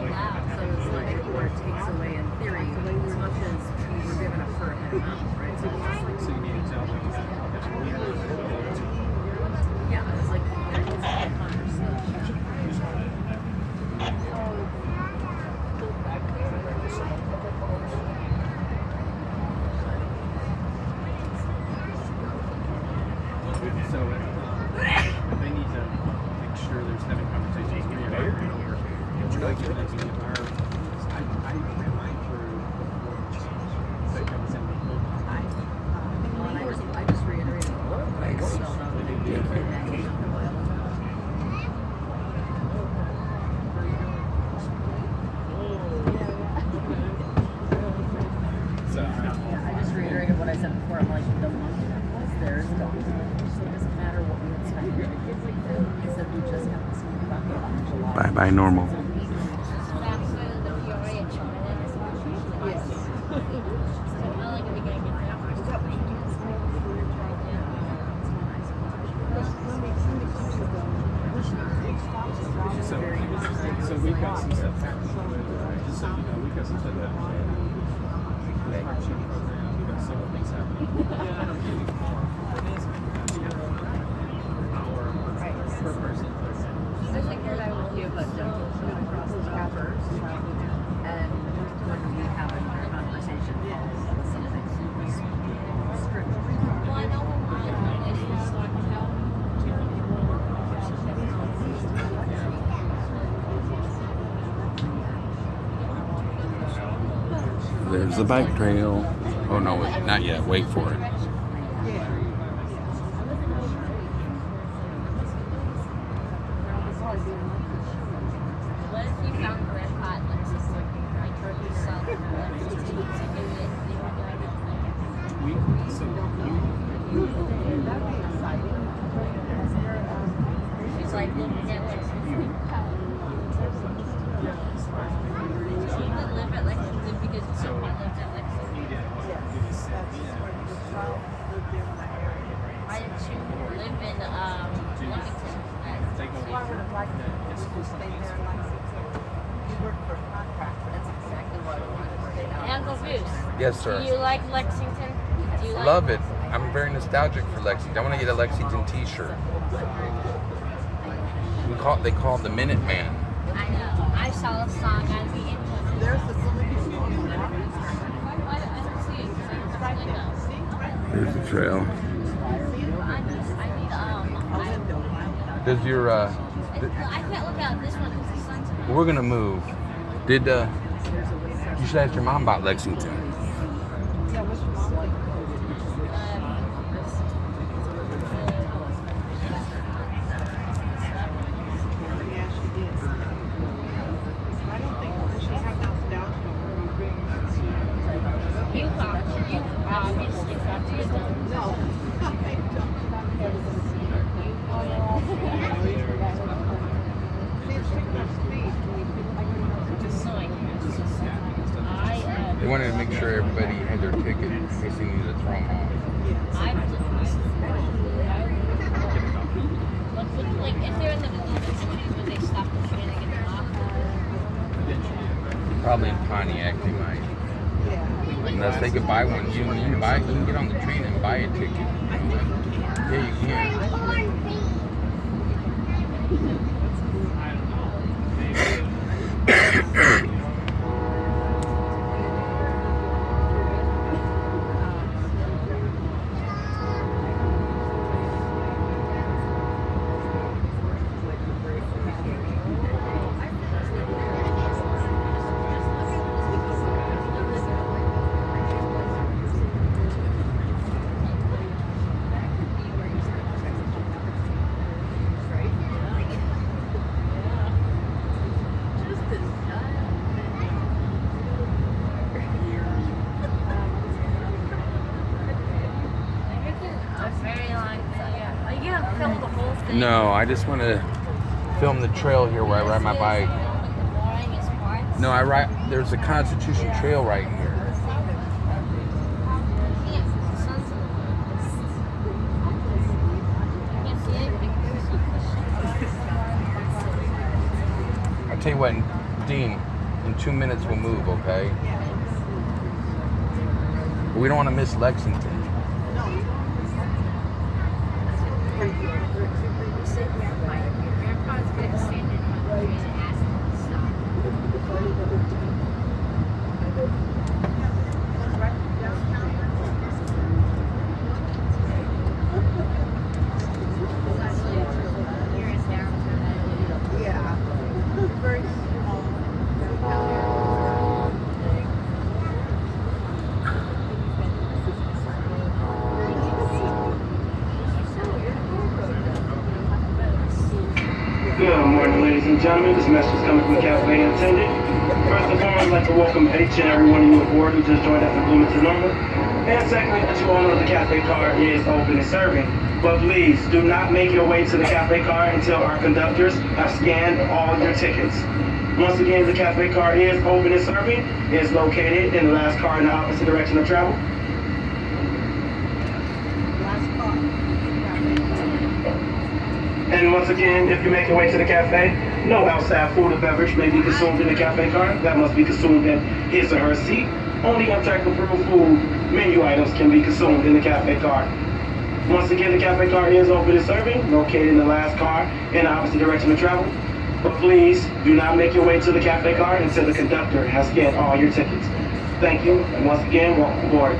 So it's like, or it takes away in theory as much as we were given a per head amount, right? So it's just like, So you need to tell them. yeah, it's like it's a conversation. So they need to make sure there's having conversations with your neighbor. Would you like to be in our? I ran mine through before. So it comes in. I just reiterated what I spelled out the big deal. So I just reiterated what I said before. I'm like, the money was there, so it doesn't matter what we had spent. I said we just have to speak about it in July. Bye bye normal. So we've got some stuff happening. Just so you know, we've got some stuff happening. We've got several things happening. Per person. I think that I will give a dental across the top first, and when we have a conversation, with something strict. Well, I know There's the bike trail. Oh no, not yet. Wait for it. what if you found red hot Lexus like you sell she's like living at Lexington. She would live at Lexington because someone lived at Lexington. Why didn't you live in Bloomington? That's exactly what I wanted to say. Hey, Uncle Goose, Yes, do sir. you like Lexington? Do you like Love it. I'm very nostalgic for Lexington. I want to get a Lexington T-shirt. They call it the Minuteman. I know. I saw a song on the internet. There's the I don't see it because I don't have windows. There's the trail. I need Does your I can't look out this one because the sun's we're gonna move. Did you should ask your mom about Lexington. you obviously thought you had done. No. They wanted to make sure everybody had their ticket in case they needed to throw them off. Like if they're in the communities where they stop the train and get them off. Probably in Pontiac they might. Unless they could buy one. You can get on the train and buy a ticket. Yeah, you can. No, I just want to film the trail here where I ride my bike. No, there's a Constitution Trail right here. I'll tell you what, Dean, In 2 minutes we'll move, okay? We don't want to miss Lexington. Grandpa's gonna stand in front of me and ask him to stop. Here in downtown. Yeah. Very small. Good morning, ladies and gentlemen. This message is coming from the cafe attendant. First and foremost, I'd like to welcome each and every one of you aboard who just joined us at Bloomington Normal. And secondly, that you all know the cafe car is open and serving. But please, do not make your way to the cafe car until our conductors have scanned all your tickets. Once again, the cafe car is open and serving. It's located in the last car in the opposite direction of travel. Last car. And once again, if you make your way to the cafe, no outside food or beverage may be consumed in the cafe car. That must be consumed in his or her seat. Only Amtrak approved food menu items can be consumed in the cafe car. Once again, the cafe car is open and serving, located in the last car in the opposite direction of travel. But please do not make your way to the cafe car until the conductor has scanned all your tickets. Thank you, and once again, welcome aboard.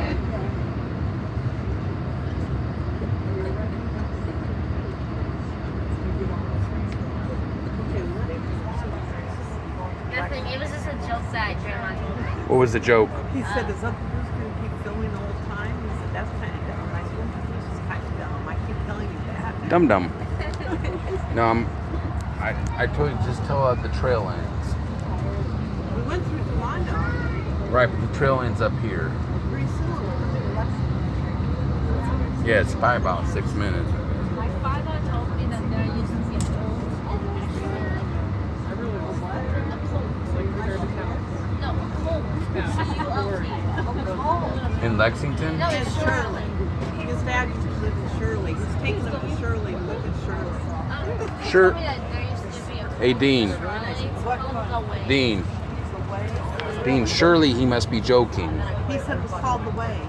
Nothing. It was just a joke that Grandma told me. What was the joke? He said, is Uncle Bruce going to keep filming the whole time? He said, that's kind of dumb. I said, Uncle Bruce is kind of dumb. I keep telling you that. Dum dum. No, I told you just tell out the trail ends. We went through Towanda already. Right, but the trail ends up here. Pretty soon. Yeah, it's by about 6 minutes. My father told me that there used to be a cold and actually a cold. No, a cold. C-U-L-T. A cold. In Lexington? No, And it's Shirley. Shirley. His dad used to live in Shirley. He's taking him to Shirley to look at Shirley. Sure. He told me that there used to be a cold. Hey, Dean. And it's called the way. Dean. Dean, surely he must be joking. He said it was called The Way.